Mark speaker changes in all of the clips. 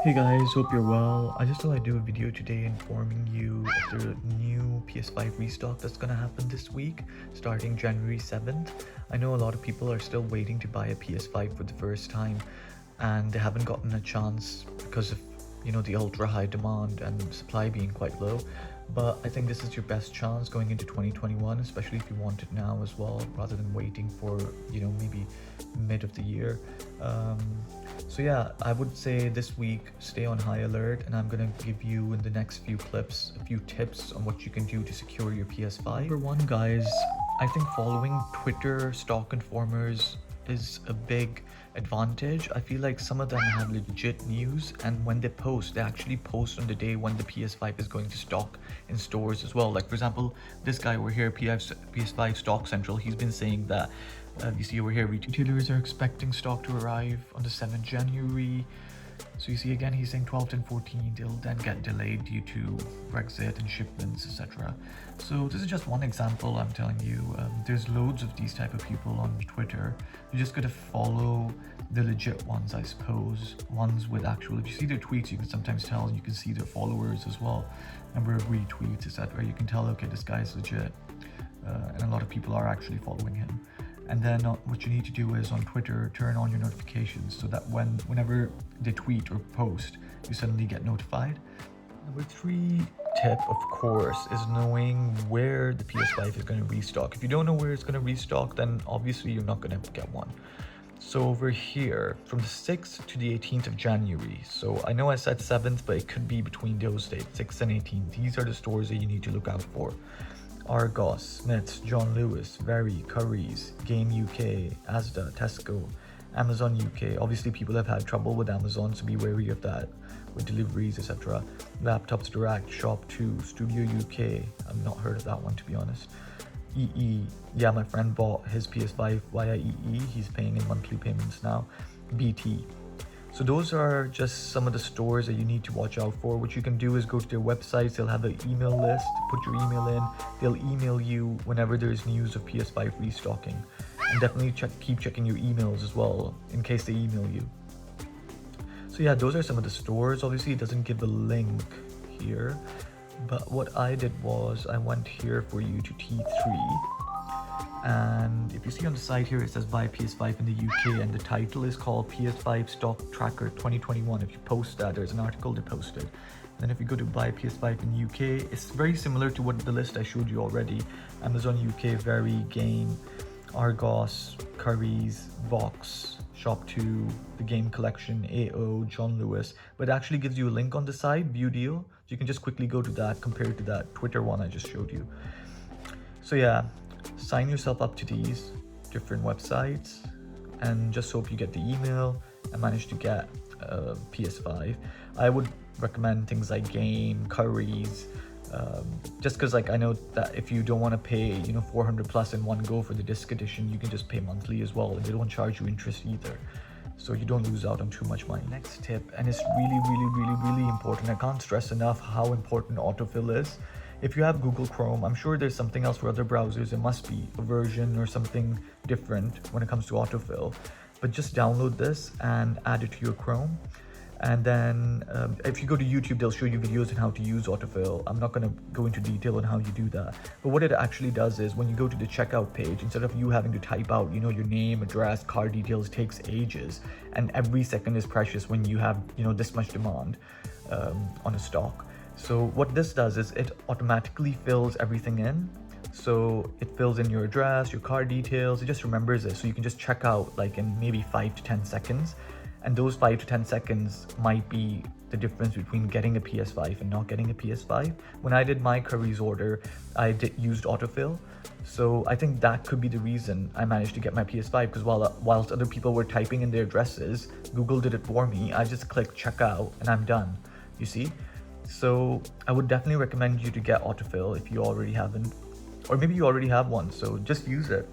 Speaker 1: Hey guys, hope you're well. I just thought I'd do a video today informing you of the new PS5 restock that's gonna happen this week, starting January 7th. I know a lot of people are still waiting to buy a PS5 for the first time, and they haven't gotten a chance because of, the ultra high demand and supply being quite low. But I think this is your best chance going into 2021, especially if you want it now as well, rather than waiting for, maybe mid of the year. So yeah, I would say this week stay on high alert, and I'm gonna give you in the next few clips a few tips on what you can do to secure your PS5. Number one, guys, I think following Twitter stock informers is a big advantage. I feel like some of them have legit news, and when they actually post on the day when the PS5 is going to stock in stores as well. Like for example, this guy over here, PS5 Stock Central, he's been saying that you see over here, retailers are expecting stock to arrive on the 7th January. So you see again, he's saying 12th and 14th, they'll then get delayed due to Brexit and shipments, etc. So this is just one example, I'm telling you. There's loads of these type of people on Twitter. You just gotta follow the legit ones, I suppose. Ones with actual, if you see their tweets, you can sometimes tell, and you can see their followers as well. Number of retweets, etc. You can tell, okay, this guy is legit. And a lot of people are actually following him. And then what you need to do is on Twitter, turn on your notifications so that whenever they tweet or post, you suddenly get notified. Number three tip, of course, is knowing where the PS5 is going to restock. If you don't know where it's going to restock, then obviously you're not going to get one. So over here, from the 6th to the 18th of January. So I know I said 7th, but it could be between those dates, 6th and 18th. These are the stores that you need to look out for. Argos, Smiths, John Lewis, Very, Currys, Game UK, Asda, Tesco, Amazon UK. Obviously people have had trouble with Amazon, so be wary of that with deliveries, etc. Laptops Direct, Shop 2, Studio UK. I've not heard of that one, to be honest. EE, yeah, my friend bought his PS5 via EE. He's paying in monthly payments now. BT. So those are just some of the stores that you need to watch out for. What you can do is go to their websites. They'll have an email list. Put your email in. They'll email you whenever there's news of PS5 restocking. And definitely keep checking your emails as well in case they email you. So yeah, those are some of the stores. Obviously, it doesn't give a link here. But what I did was I went here for you to T3. And if you see on the side here, it says buy PS5 in the UK, and the title is called PS5 Stock Tracker 2021. If you post that, there's an article they posted. Then if you go to buy PS5 in UK, it's very similar to what the list I showed you already. Amazon UK, Very, Game, Argos, Currys, Vox, Shop 2, the Game Collection, AO, John Lewis. But it actually gives you a link on the side, view deal. So you can just quickly go to that compared to that Twitter one I just showed you. So yeah, sign yourself up to these different websites and just hope you get the email and manage to get a PS5. I would recommend things like Game, Currys, just because I know that if you don't want to pay 400 plus in one go for the disc edition, you can just pay monthly as well, and they don't charge you interest either, so you don't lose out on too much money. Next tip, and it's really important, I can't stress enough how important autofill is. If you have Google Chrome, I'm sure there's something else for other browsers. It must be a version or something different when it comes to autofill. But just download this and add it to your Chrome. And then if you go to YouTube, they'll show you videos on how to use autofill. I'm not going to go into detail on how you do that. But what it actually does is when you go to the checkout page, instead of you having to type out, your name, address, card details, takes ages. And every second is precious when you have, this much demand on a stock. So what this does is it automatically fills everything in. So it fills in your address, your card details, it just remembers it. So you can just check out in maybe 5 to 10 seconds. And those 5 to 10 seconds might be the difference between getting a PS5 and not getting a PS5. When I did my Currys order, I used autofill. So I think that could be the reason I managed to get my PS5, because whilst other people were typing in their addresses, Google did it for me. I just clicked checkout and I'm done, you see? So I would definitely recommend you to get autofill if you already haven't, or maybe you already have one, so just use it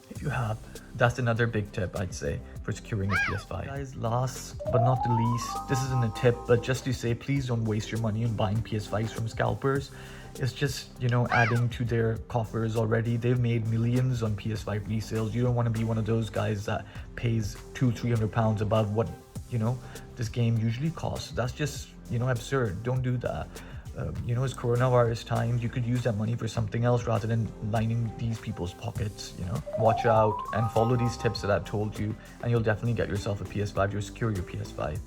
Speaker 1: if you have. That's another big tip, I'd say, for securing a PS5. Guys, last but not the least, this isn't a tip, but just to say, please don't waste your money on buying PS5s from Scalpers. It's just, adding to their coffers already. They've made millions on PS5 resales. You don't want to be one of those guys that pays £200-300 above what you know, this game usually costs. That's just, you know, absurd. Don't do that. You know, it's coronavirus times. You could use that money for something else rather than lining these people's pockets, you know. Watch out and follow these tips that I've told you, and you'll definitely get yourself a PS5. You'll secure your PS5.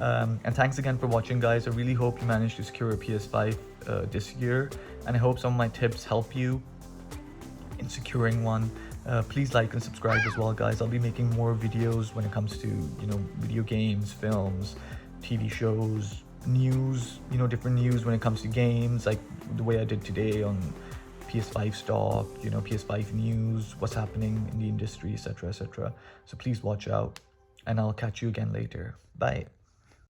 Speaker 1: And thanks again for watching, guys. I really hope you managed to secure a PS5 this year, and I hope some of my tips help you in securing one. Please like and subscribe as well, guys. I'll be making more videos when it comes to, you know, video games, films, TV shows, news, you know, different news when it comes to games, like the way I did today on PS5 stock, you know, PS5 news, what's happening in the industry, etc., etc. So please watch out, and I'll catch you again later. Bye.